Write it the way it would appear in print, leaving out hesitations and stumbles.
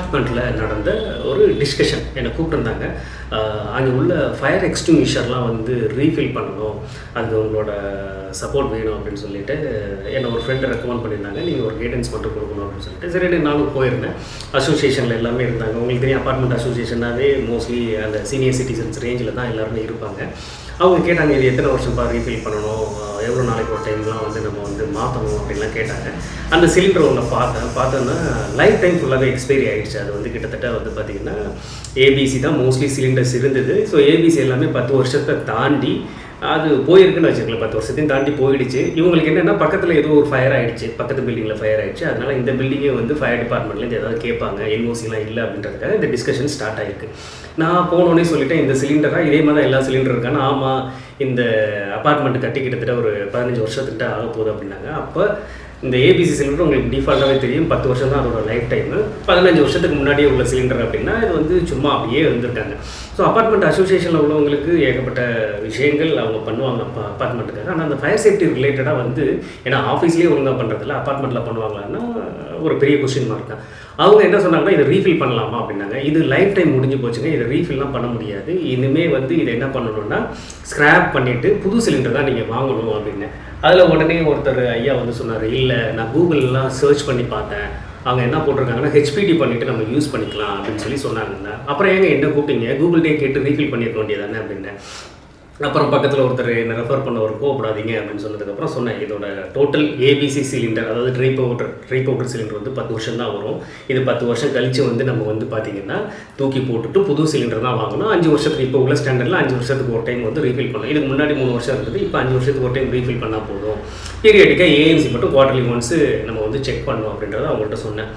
அப்பார்ட்மெண்ட்டில் நடந்த ஒரு டிஸ்கஷன் என்னை கூப்பிட்டுருந்தாங்க. அங்கே உள்ள ஃபயர் எக்ஸ்டிங்விஷர்லாம் வந்து ரீஃபில் பண்ணணும், அதுக்கு உங்களோட சப்போர்ட் வேணும் அப்படின்னு சொல்லிட்டு என்னை ஒரு ஃப்ரெண்டு ரெக்கமெண்ட் பண்ணியிருந்தாங்க. நீங்கள் ஒரு கைடன்ஸ் மட்டும் கொடுக்கணும் அப்படின்னு சொல்லிட்டு சரி நானும் போயிருந்தேன். அசோசியேஷனில் எல்லாமே இருந்தாங்க. உங்களுக்கு தெரியும், அப்பார்ட்மெண்ட் அசோசியேஷனாகவே மோஸ்ட்லி அந்த சீனியர் சிட்டிசன்ஸ் ரேஞ்சில் தான் எல்லாருமே இருப்பாங்க. அவங்க கேட்டாங்க, இது எத்தனை வருஷம் ரீஃபில் பண்ணணும், எவ்வளோ நாளைக்கு ஒரு டைம்லாம் வந்து நம்ம வந்து மாற்றணும் அப்படின்லாம் கேட்டாங்க. அந்த சிலிண்டர் ஒன்று பார்த்தோன்னா லைஃப் டைம் ஃபுல்லாகவே எக்ஸ்பைரி ஆகிடுச்சு. அது வந்து கிட்டத்தட்ட வந்து பார்த்திங்கன்னா ஏபிசி தான் மோஸ்ட்லி சிலிண்டர்ஸ் இருந்தது. ஸோ ஏபிசி எல்லாமே 10 வருஷத்தை தாண்டி அது போயிருக்குன்னு வச்சுக்கலாம். 10 வருஷத்தையும் தாண்டி போயிடுச்சு. இவங்களுக்கு என்னென்னா பக்கத்தில் ஏதோ ஒரு ஃபயர் ஆகிடுச்சு, பக்கத்து பில்டிங்கில் ஃபயர் ஆகிடுச்சு. அதனால் இந்த பில்டிங்கே வந்து ஃபயர் டிபார்ட்மெண்ட்லேருந்து ஏதாவது கேட்பாங்க, என்ஓசிலாம் இல்லை அப்படின்றதுக்காக இந்த டிஸ்கஷன் ஸ்டார்ட் ஆகிருக்கு. நான் போனோடனே சொல்லிட்டேன், இந்த சிலிண்டராக இதே மாதிரி தான் எல்லா சிலிண்டர் இருக்கான்னு. ஆமாம், இந்த அப்பார்ட்மெண்ட் கட்டி கிட்டத்தட்ட ஒரு 15 வருஷத்துக்கிட்ட ஆக போகுது அப்படின்னாங்க. அப்போ இந்த ஏபிசி சிலிண்டர் உங்களுக்கு டிஃபால்ட்டாகவே தெரியும், 10 வருஷம் தான் அதோட லைஃப் டைமு. 15 வருஷத்துக்கு முன்னாடியே உள்ள சிலிண்டர் அப்படின்னா இது வந்து சும்மா அப்படியே இருந்திருக்காங்க. ஸோ அப்பார்ட்மெண்ட் அசோசியேஷனில் உள்ளவங்களுக்கு ஏகப்பட்ட விஷயங்கள் அவங்க பண்ணுவாங்க அப்பார்ட்மெண்ட்டுக்காக. ஆனால் அந்த ஃபயர் சேஃப்டி ரிலேட்டடாக வந்து ஏன்னா ஆஃபீஸ்லேயே ஒழுங்காக பண்ணுறதில்ல, அப்பார்ட்மெண்ட்டில் பண்ணுவாங்களான்னா ஒரு பெரிய கொஸ்டின் மார்க் தான். அவங்க என்ன சொன்னாங்கன்னா, இதை ரீஃபில் பண்ணலாமா அப்படின்னாங்க. இது லைஃப் டைம் முடிஞ்சு போச்சுங்க, இதை ரீஃபில்லாம் பண்ண முடியாது. இனிமேல் வந்து இதை என்ன பண்ணணும்னா ஸ்க்ராப் பண்ணிவிட்டு புது சிலிண்டர் தான் நீங்கள் வாங்கணும் அப்படின்னு. அதில் உடனே ஒருத்தர் ஐயா வந்து சொன்னார், இல்லை நான் கூகுளெலாம் சர்ச் பண்ணி பார்த்தேன், அவங்க என்ன போட்டிருக்காங்கன்னா ஹெச்பிடி பண்ணிவிட்டு நம்ம யூஸ் பண்ணிக்கலாம் அப்படின்னு சொன்னாங்கன்னா, அப்புறம் ஏங்க என்ன கூப்பிட்டீங்க, கூகுள்டே கேட்டு ரீஃபில் பண்ணியிருக்க வேண்டியதானே அப்படின்னு. அப்புறம் பக்கத்தில் ஒருத்தர் என்னை ரெஃபர் பண்ணவர் கோவப்படாதீங்க அப்படின்னு சொன்னதுக்கப்புறம் சொன்னேன், இதோட டோட்டல் ஏபிசி சிலிண்டர், அதாவது ட்ரை பவுடர் சிலிண்டர் வந்து 10 வருஷம் தான் வரும். இது 10 வருஷம் கழித்து வந்து நம்ம வந்து பார்த்திங்கன்னா தூக்கி போட்டுட்டு புது சிலிண்டர் தான் வாங்கணும். 5 வருஷத்துக்கு இப்போ உள்ள ஸ்டாண்டர்டில் 5 வருஷத்துக்கு ஒரு டைம் வந்து ரீஃபில் பண்ணணும். இதுக்கு முன்னாடி 3 வருஷம் இருந்தது, இப்போ 5 வருஷத்துக்கு ஒரு டைம் ரீஃபில் பண்ணால் போதும். பீரியடிக்காக ஏஎம்சி மட்டும் குவார்டர்லி ஒன்ஸு நம்ம வந்து செக் பண்ணணும் அப்படின்றத அவங்கள்ட்ட சொன்னேன்.